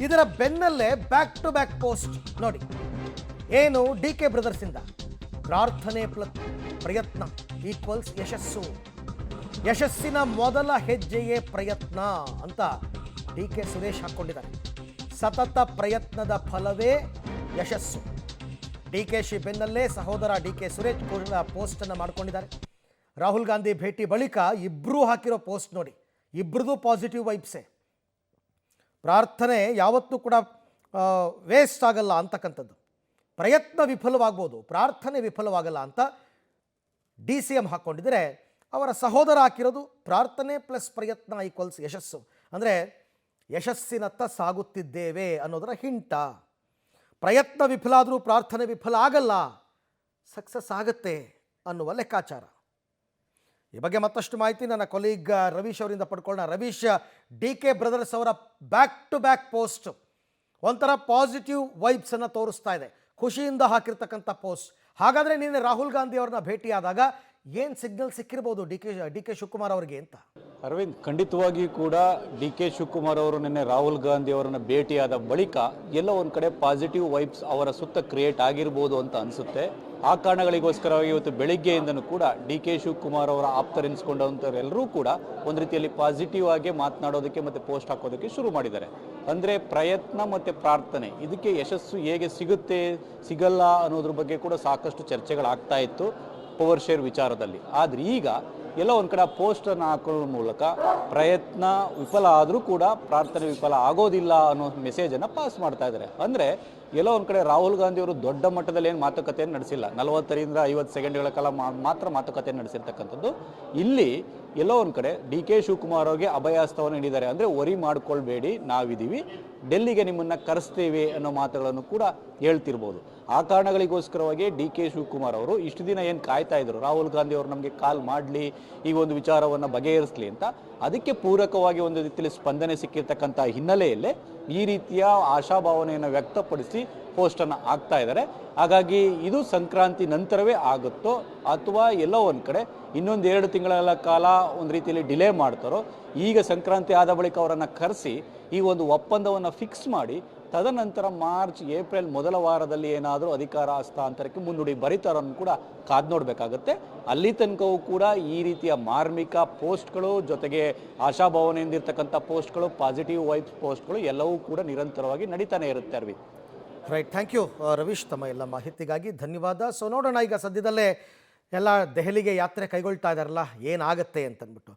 ಇದರ ಬೆನ್ನಲ್ಲೇ back to back post ನೋಡಿ. ಏನು ಡಿ ಕೆ ಬ್ರದರ್ಸ್ ಇಂದ ಪ್ರಾರ್ಥನೆ ಪ್ರಯತ್ನ ಈಕ್ವಲ್ಸ್ ಯಶಸ್ಸು, ಯಶಸ್ಸಿನ ಮೊದಲ ಹೆಜ್ಜೆಯೇ ಪ್ರಯತ್ನ ಅಂತ ಡಿ ಕೆ ಸುರೇಶ್ ಹಾಕ್ಕೊಂಡಿದ್ದಾರೆ. ಸತತ ಪ್ರಯತ್ನದ ಫಲವೇ ಯಶಸ್ಸು. ಡಿ ಕೆ ಶಿ ಬೆನ್ನಲ್ಲೇ ಸಹೋದರ ಡಿ ಕೆ ಸುರೇಶ್ ಪೋಸ್ಟ್ ಅನ್ನು ಮಾಡ್ಕೊಂಡಿದ್ದಾರೆ. ರಾಹುಲ್ ಗಾಂಧಿ ಭೇಟಿ ಬಳಿಕ ಇಬ್ಬರೂ ಹಾಕಿರೋ ಪೋಸ್ಟ್ ನೋಡಿ, ಇಬ್ಬರದು ಪಾಸಿಟಿವ್ ವೈಬ್ಸೇ. ಪ್ರಾರ್ಥನೆ ಯಾವತ್ತೂ ಕೂಡ ವೇಸ್ಟ್ ಆಗಲ್ಲ ಅಂತಕ್ಕಂಥದ್ದು. ಪ್ರಯತ್ನ ವಿಫಲವಾಗ್ಬೋದು, ಪ್ರಾರ್ಥನೆ ವಿಫಲವಾಗಲ್ಲ ಅಂತ ಡಿ ಸಿ ಎಂ ಹಾಕ್ಕೊಂಡಿದ್ರೆ, ಅವರ ಸಹೋದರ ಹಾಕಿರೋದು ಪ್ರಾರ್ಥನೆ ಪ್ಲಸ್ ಪ್ರಯತ್ನ ಈಕ್ವಲ್ಸ್ ಯಶಸ್ಸು. ಅಂದರೆ ಯಶಸ್ಸಿನತ್ತ ಸಾಗುತ್ತಿದ್ದೇವೆ ಅನ್ನೋದರ ಹಿಂಟ. ಪ್ರಯತ್ನ ವಿಫಲ ಆದರೂ ಪ್ರಾರ್ಥನೆ ವಿಫಲ ಆಗಲ್ಲ, ಸಕ್ಸಸ್ ಆಗುತ್ತೆ ಅನ್ನುವ ಲೆಕ್ಕಾಚಾರ. ಈ ಬಗ್ಗೆ ಮತ್ತಷ್ಟು ಮಾಹಿತಿ ನನ್ನ ಕೊಲೀಗ್ ರವೀಶ್ ಅವರಿಂದ ಪಡ್ಕೊಳ್ಳೋಣ. ರವೀಶ್, ಡಿ ಕೆ ಬ್ರದರ್ಸ್ ಅವರ ಬ್ಯಾಕ್ ಟು ಬ್ಯಾಕ್ ಪೋಸ್ಟ್ ಒಂಥರ ಪಾಸಿಟಿವ್ ವೈಬ್ಸನ್ನು ತೋರಿಸ್ತಾ ಇದೆ, ಖುಷಿಯಿಂದ ಹಾಕಿರ್ತಕ್ಕಂಥ ಪೋಸ್ಟ್. ಹಾಗಾದರೆ ನಿನ್ನೆ ರಾಹುಲ್ ಗಾಂಧಿ ಅವ್ರನ್ನ ಭೇಟಿಯಾದಾಗ ಏನು ಸಿಗ್ನಲ್ ಸಿಕ್ಕಿರ್ಬೋದು ಡಿ ಕೆ ಶಿವಕುಮಾರ್ ಅವರಿಗೆ ಅಂತ? ಅರವಿಂದ್, ಖಂಡಿತವಾಗಿಯೂ ಕೂಡ ಡಿ ಕೆ ಶಿವಕುಮಾರ್ ಅವರು ನಿನ್ನೆ ರಾಹುಲ್ ಗಾಂಧಿ ಅವರನ್ನು ಭೇಟಿಯಾದ ಬಳಿಕ ಎಲ್ಲೋ ಒಂದು ಕಡೆ ಪಾಸಿಟಿವ್ ವೈಬ್ಸ್ ಅವರ ಸುತ್ತ ಕ್ರಿಯೇಟ್ ಆಗಿರ್ಬೋದು ಅಂತ ಅನಿಸುತ್ತೆ. ಆ ಕಾರಣಗಳಿಗೋಸ್ಕರವಾಗಿ ಇವತ್ತು ಬೆಳಿಗ್ಗೆಯಿಂದನೂ ಕೂಡ ಡಿ ಕೆ ಶಿವಕುಮಾರ್ ಅವರ ಆಪ್ತರೆನಿಸ್ಕೊಂಡಂಥವರೆಲ್ಲರೂ ಕೂಡ ಒಂದು ರೀತಿಯಲ್ಲಿ ಪಾಸಿಟಿವ್ ಆಗಿ ಮಾತನಾಡೋದಕ್ಕೆ ಮತ್ತು ಪೋಸ್ಟ್ ಹಾಕೋದಕ್ಕೆ ಶುರು ಮಾಡಿದ್ದಾರೆ. ಅಂದರೆ ಪ್ರಯತ್ನ ಮತ್ತು ಪ್ರಾರ್ಥನೆ ಇದಕ್ಕೆ ಯಶಸ್ಸು ಹೇಗೆ ಸಿಗುತ್ತೆ ಸಿಗಲ್ಲ ಅನ್ನೋದ್ರ ಬಗ್ಗೆ ಕೂಡ ಸಾಕಷ್ಟು ಚರ್ಚೆಗಳಾಗ್ತಾ ಇತ್ತು ಪವರ್ ಶೇರ್ ವಿಚಾರದಲ್ಲಿ. ಆದರೆ ಈಗ ಎಲ್ಲೋ ಒಂದು ಕಡೆ ಪೋಸ್ಟನ್ನು ಹಾಕೋದ್ರ ಮೂಲಕ ಪ್ರಯತ್ನ ವಿಫಲ ಆದರೂ ಕೂಡ ಪ್ರಾರ್ಥನೆ ವಿಫಲ ಆಗೋದಿಲ್ಲ ಅನ್ನೋ ಮೆಸೇಜನ್ನು ಪಾಸ್ ಮಾಡ್ತಾ ಇದ್ದಾರೆ. ಅಂದರೆ ಎಲ್ಲೋ ಒಂದು ಕಡೆ ರಾಹುಲ್ ಗಾಂಧಿ ಅವರು ದೊಡ್ಡ ಮಟ್ಟದಲ್ಲಿ ಏನು ಮಾತುಕತೆಯನ್ನು ನಡೆಸಿಲ್ಲ, 40ರಿಂದ 50 ಸೆಕೆಂಡ್ಗಳ ಕಾಲ ಮಾತ್ರ ಮಾತುಕತೆಯನ್ನು ನಡೆಸಿರ್ತಕ್ಕಂಥದ್ದು. ಇಲ್ಲಿ ಎಲ್ಲೋ ಒಂದು ಕಡೆ ಡಿ ಕೆ ಶಿವಕುಮಾರ್ ಅವರಿಗೆ ಅಭಯಹಸ್ತವನ್ನು ನೀಡಿದ್ದಾರೆ. ಅಂದರೆ ವರಿ ಮಾಡ್ಕೊಳ್ಬೇಡಿ, ನಾವಿದ್ದೀವಿ, ಡೆಲ್ಲಿಗೆ ನಿಮ್ಮನ್ನು ಕರೆಸ್ತೇವೆ ಅನ್ನೋ ಮಾತುಗಳನ್ನು ಕೂಡ ಹೇಳ್ತಿರ್ಬೋದು. ಆ ಕಾರಣಗಳಿಗೋಸ್ಕರವಾಗಿ ಡಿ ಕೆ ಶಿವಕುಮಾರ್ ಅವರು ಇಷ್ಟು ದಿನ ಏನು ಕಾಯ್ತಾ ಇದ್ರು, ರಾಹುಲ್ ಗಾಂಧಿ ಅವರು ನಮಗೆ ಕಾಲ್ ಮಾಡಲಿ, ಈ ಒಂದು ವಿಚಾರವನ್ನು ಬಗೆಹರಿಸಲಿ ಅಂತ, ಅದಕ್ಕೆ ಪೂರಕವಾಗಿ ಒಂದು ರೀತಿಯಲ್ಲಿ ಸ್ಪಂದನೆ ಸಿಕ್ಕಿರ್ತಕ್ಕಂಥ ಹಿನ್ನೆಲೆಯಲ್ಲೇ ಈ ರೀತಿಯ ಆಶಾಭಾವನೆಯನ್ನು ವ್ಯಕ್ತಪಡಿಸಿ ಪೋಸ್ಟನ್ನು ಹಾಕ್ತಾ ಇದ್ದಾರೆ. ಹಾಗಾಗಿ ಇದು ಸಂಕ್ರಾಂತಿ ನಂತರವೇ ಆಗುತ್ತೋ ಅಥವಾ ಎಲ್ಲೋ ಒಂದು ಕಡೆ ಇನ್ನೊಂದು 2 ತಿಂಗಳ ಕಾಲ ಒಂದು ರೀತಿಯಲ್ಲಿ ಡಿಲೇ ಮಾಡ್ತಾರೋ, ಈಗ ಸಂಕ್ರಾಂತಿ ಆದ ಬಳಿಕ ಅವರನ್ನು ಕರೆಸಿ ಈ ಒಂದು ಒಪ್ಪಂದವನ್ನು ಫಿಕ್ಸ್ ಮಾಡಿ ತದನಂತರ ಮಾರ್ಚ್ ಏಪ್ರಿಲ್ ಮೊದಲ ವಾರದಲ್ಲಿ ಏನಾದರೂ ಅಧಿಕಾರ ಹಸ್ತಾಂತರಕ್ಕೆ ಮುನ್ನುಡಿ ಬರೀತಾರನ್ನು ಕೂಡ ಕಾದು ನೋಡಬೇಕಾಗತ್ತೆ. ಅಲ್ಲಿ ತನಕವೂ ಕೂಡ ಈ ರೀತಿಯ ಮಾರ್ಮಿಕ ಪೋಸ್ಟ್ಗಳು ಜೊತೆಗೆ ಆಶಾಭಾವನೆಯಿಂದ ಇರ್ತಕ್ಕಂಥ ಪೋಸ್ಟ್ಗಳು, ಪಾಸಿಟಿವ್ ವೈಬ್ಸ್ ಪೋಸ್ಟ್ಗಳು ಎಲ್ಲವೂ ಕೂಡ ನಿರಂತರವಾಗಿ ನಡೀತಾನೆ ಇರುತ್ತೆ. Arvind, right, thank you Ravish, ತಮ್ಮ ಎಲ್ಲ ಮಾಹಿತಿಗಾಗಿ ಧನ್ಯವಾದ. ಸೊ ನೋಡೋಣ, ಈಗ ಸದ್ಯದಲ್ಲೇ ಎಲ್ಲ ದೆಹಲಿಗೆ ಯಾತ್ರೆ ಕೈಗೊಳ್ತಾ ಇದ್ದಾರಲ್ಲ, ಏನಾಗುತ್ತೆ ಅಂತಂದ್ಬಿಟ್ಟು.